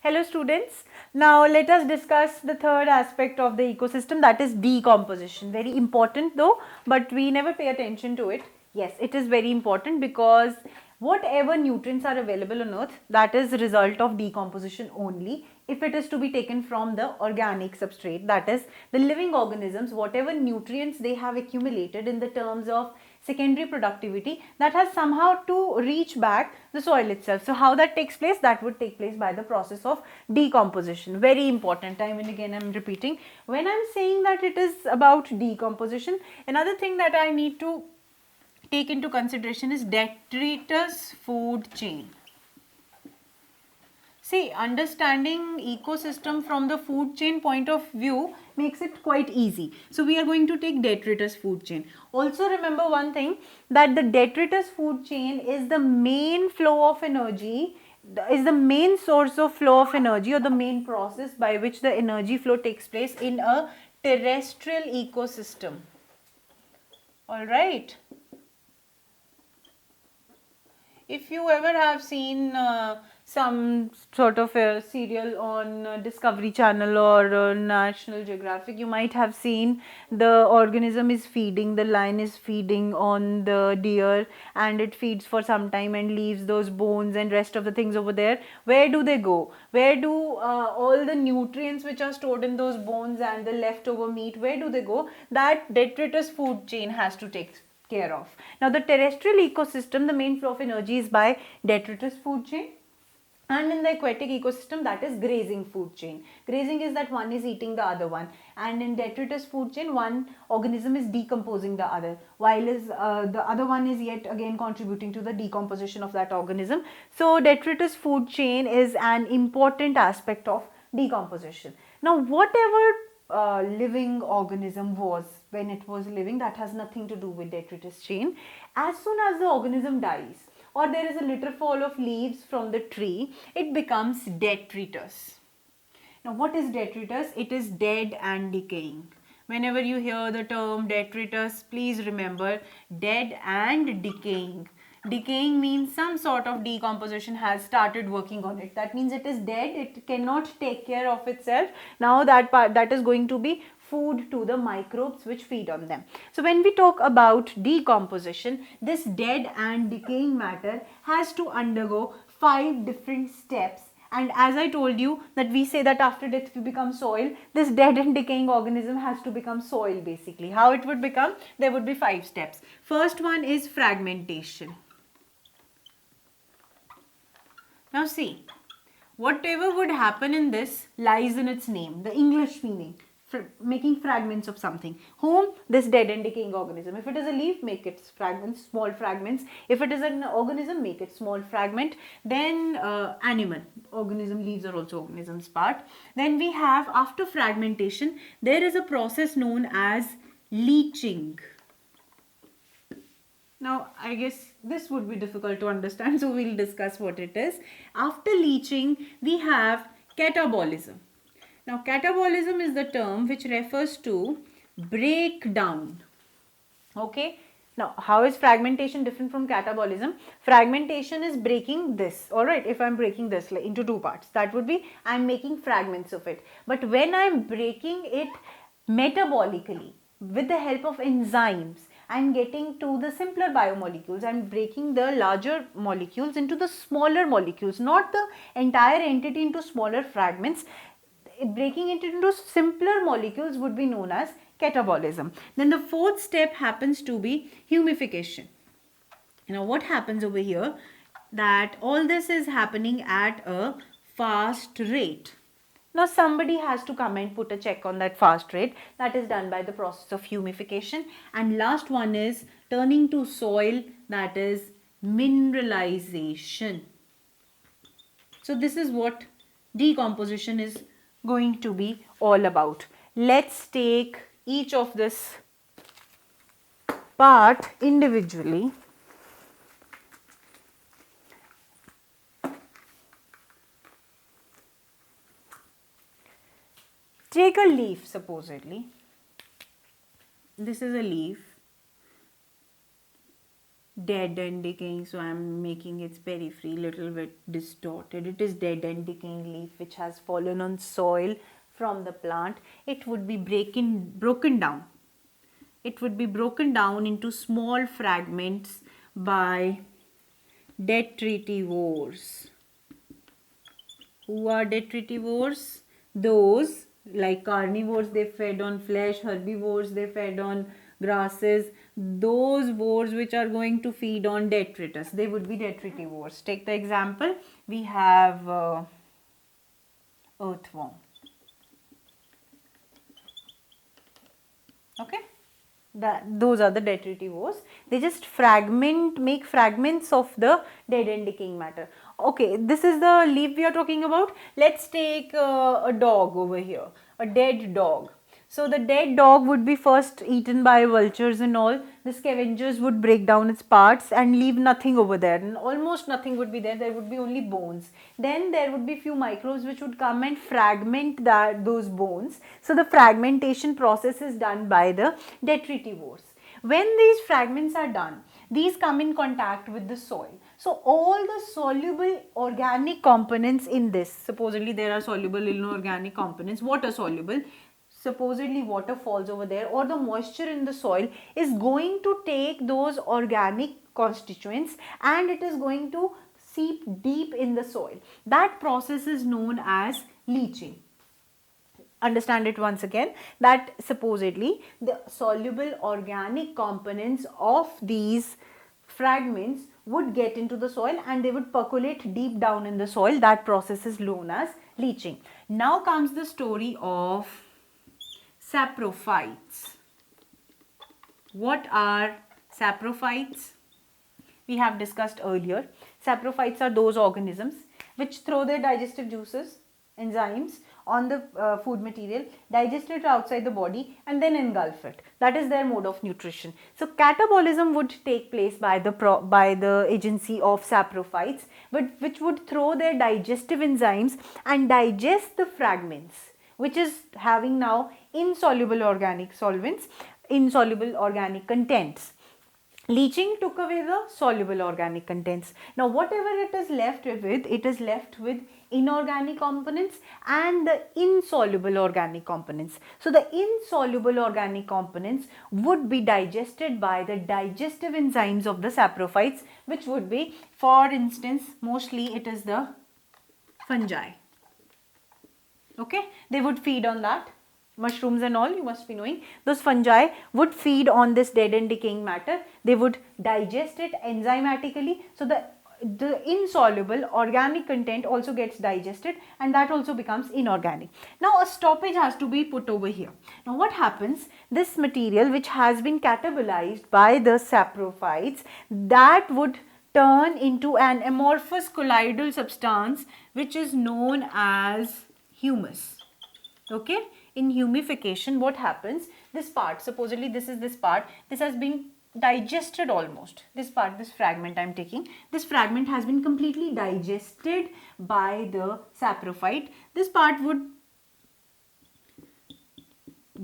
Hello students. Now let us discuss the third aspect of the ecosystem, that is decomposition. Very important though, but we never pay attention to it. Yes, it is very important because whatever nutrients are available on earth, that is the result of decomposition only. If it is to be taken from the organic substrate, that is the living organisms, whatever nutrients they have accumulated in the terms of secondary productivity, that has somehow to reach back the soil itself. So how that takes place? That would take place by the process of decomposition. Very important. Time and again I'm repeating. When I'm saying that it is about decomposition, another thing that I need to take into consideration is detritus food chain. See, understanding ecosystem from the food chain point of view makes it quite easy. So we are going to take detritus food chain. Also remember one thing, that the detritus food chain is the main flow of energy, is the main source of flow of energy, or the main process by which the energy flow takes place in a terrestrial ecosystem. All right. If you ever have seen some sort of a serial on Discovery Channel or National Geographic, you might have seen the organism is feeding, the lion is feeding on the deer, and it feeds for some time and leaves those bones and rest of the things over there. Where do they go? Where do all the nutrients which are stored in those bones and the leftover meat, where do they go? That detritus food chain has to take care of. Now the terrestrial ecosystem, the main flow of energy is by detritus food chain, and in the aquatic ecosystem, that is grazing food chain. Grazing is that one is eating the other one, and in detritus food chain, one organism is decomposing the other, while is the other one is yet again contributing to the decomposition of that organism. So detritus food chain is an important aspect of decomposition. Now whatever living organism was when it was living, that has nothing to do with detritus chain. As soon as the organism dies, or there is a litter fall of leaves from the tree, it becomes detritus. Now what is detritus? It is dead and decaying. Whenever you hear the term detritus, please remember dead and decaying. Decaying means some sort of decomposition has started working on it. That means it is dead, it cannot take care of itself. Now that is going to be food to the microbes which feed on them. So when we talk about decomposition, this dead and decaying matter has to undergo 5 different steps. And as I told you that we say that after death we become soil, this dead and decaying organism has to become soil basically. How it would become? There would be 5 steps. First one is fragmentation. Now see, whatever would happen in this lies in its name, the English meaning. Making fragments of something. Whom? This dead and decaying organism. If it is a leaf, make it fragments, small fragments. If it is an organism, make it small fragment. Then animal, organism, leaves are also organisms part. Then we have, after fragmentation, there is a process known as leaching. Now, I guess this would be difficult to understand, so we'll discuss what it is. After leaching, we have catabolism. Now, catabolism is the term which refers to breakdown. Okay. Now, how is fragmentation different from catabolism? Fragmentation is breaking this. Alright, if I am breaking this into 2 parts, that would be I am making fragments of it. But when I am breaking it metabolically with the help of enzymes, I am getting to the simpler biomolecules. I am breaking the larger molecules into the smaller molecules, not the entire entity into smaller fragments. Breaking it into simpler molecules would be known as catabolism. Then the 4th step happens to be humification. Now what happens over here? That all this is happening at a fast rate. Now somebody has to come and put a check on that fast rate. That is done by the process of humification. And last one is turning to soil, that is mineralization. So this is what decomposition is going to be all about. Let's take each of this part individually. Take a leaf supposedly. This is a leaf. dead and decaying, so I'm making its periphery little bit distorted. It is dead and decaying leaf which has fallen on soil from the plant. It would be broken down. It would be broken down into small fragments by detritivores. Who are detritivores? Those like carnivores, they fed on flesh. Herbivores, they fed on grasses. Those vores which are going to feed on detritus, they would be detritivores. Take the example, we have earthworm. Okay, those are the detritivores. They just make fragments of the dead and decaying matter. Okay, this is the leaf we are talking about. Let's take a dog over here, a dead dog. So the dead dog would be first eaten by vultures and all. The scavengers would break down its parts and leave nothing over there, and almost nothing would be there. There would be only bones. Then there would be few microbes which would come and fragment those bones. So the fragmentation process is done by the detritivores. When these fragments are done, these come in contact with the soil. So all the soluble organic components in this, supposedly there are soluble inorganic components, water soluble, supposedly water falls over there, or the moisture in the soil is going to take those organic constituents and it is going to seep deep in the soil. That process is known as leaching. Understand it once again, that supposedly the soluble organic components of these fragments would get into the soil and they would percolate deep down in the soil. That process is known as leaching. Now comes the story of saprophytes. What are saprophytes? We have discussed earlier. Saprophytes are those organisms which throw their digestive juices, enzymes, on the food material, digest it outside the body and then engulf it. That is their mode of nutrition. So catabolism would take place by the agency of saprophytes, which would throw their digestive enzymes and digest the fragments, which is having now insoluble organic solvents, insoluble organic contents. Leaching took away the soluble organic contents. Now whatever it is left with inorganic components and the insoluble organic components. So the insoluble organic components would be digested by the digestive enzymes of the saprophytes, which would be, for instance, mostly it is the fungi. Okay, they would feed on that. Mushrooms and all, you must be knowing, those fungi would feed on this dead and decaying matter. They would digest it enzymatically, so the insoluble organic content also gets digested and that also becomes inorganic. Now a stoppage has to be put over here. Now what happens, this material which has been catabolized by the saprophytes, that would turn into an amorphous colloidal substance which is known as humus. Okay, in humification what happens, this part, supposedly this is this part, this has been digested almost. This part, this fragment I am taking, this fragment has been completely digested by the saprophyte. This part would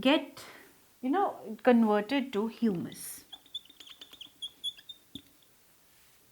get, converted to humus.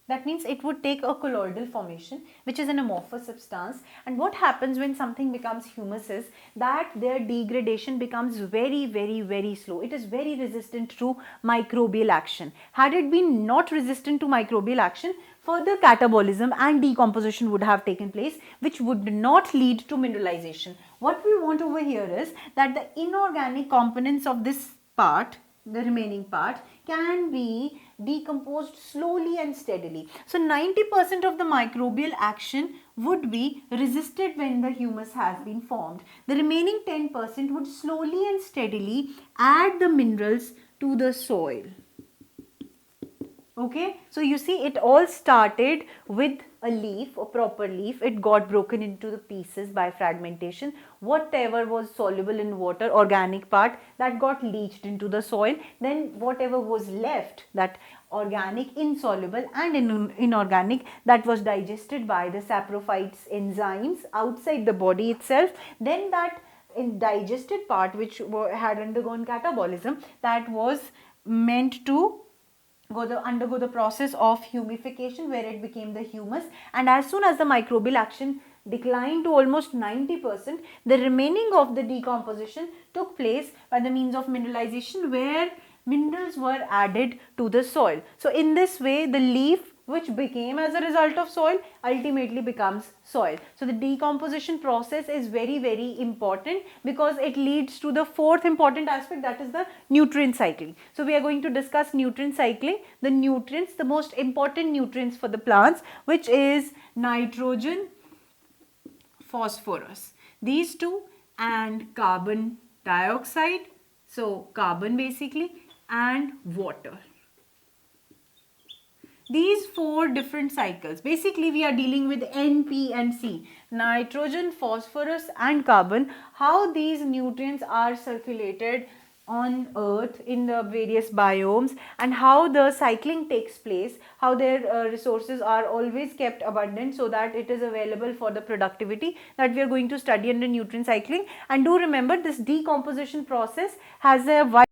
That means it would take a colloidal formation, which is an amorphous substance. And what happens when something becomes humus is that their degradation becomes very, very, very slow. It is very resistant to microbial action. Had it been not resistant to microbial action, further catabolism and decomposition would have taken place, which would not lead to mineralization. What we want over here is that the inorganic components of this part, the remaining part, can be decomposed slowly and steadily. So 90% of the microbial action would be resisted when the humus has been formed. The remaining 10% would slowly and steadily add the minerals to the soil. Okay, so you see it all started with a leaf, a proper leaf. It got broken into the pieces by fragmentation. Whatever was soluble in water, organic part, that got leached into the soil. Then whatever was left, that organic, insoluble and inorganic, that was digested by the saprophytes enzymes outside the body itself. Then that digested part which had undergone catabolism, that was meant to undergo the process of humification, where it became the humus, and as soon as the microbial action declined to almost 90%, the remaining of the decomposition took place by the means of mineralization, where minerals were added to the soil. So in this way, the leaf which became as a result of soil ultimately becomes soil. So the decomposition process is very, very important, because it leads to the fourth important aspect, that is the nutrient cycling. So we are going to discuss nutrient cycling, the nutrients, the most important nutrients for the plants, which is nitrogen, phosphorus, these two, and carbon dioxide, so carbon basically, and water. These four different cycles, basically we are dealing with N, P and C, nitrogen, phosphorus and carbon, how these nutrients are circulated on earth in the various biomes, and how the cycling takes place, how their resources are always kept abundant so that it is available for the productivity, that we are going to study under nutrient cycling. And do remember, this decomposition process has a wide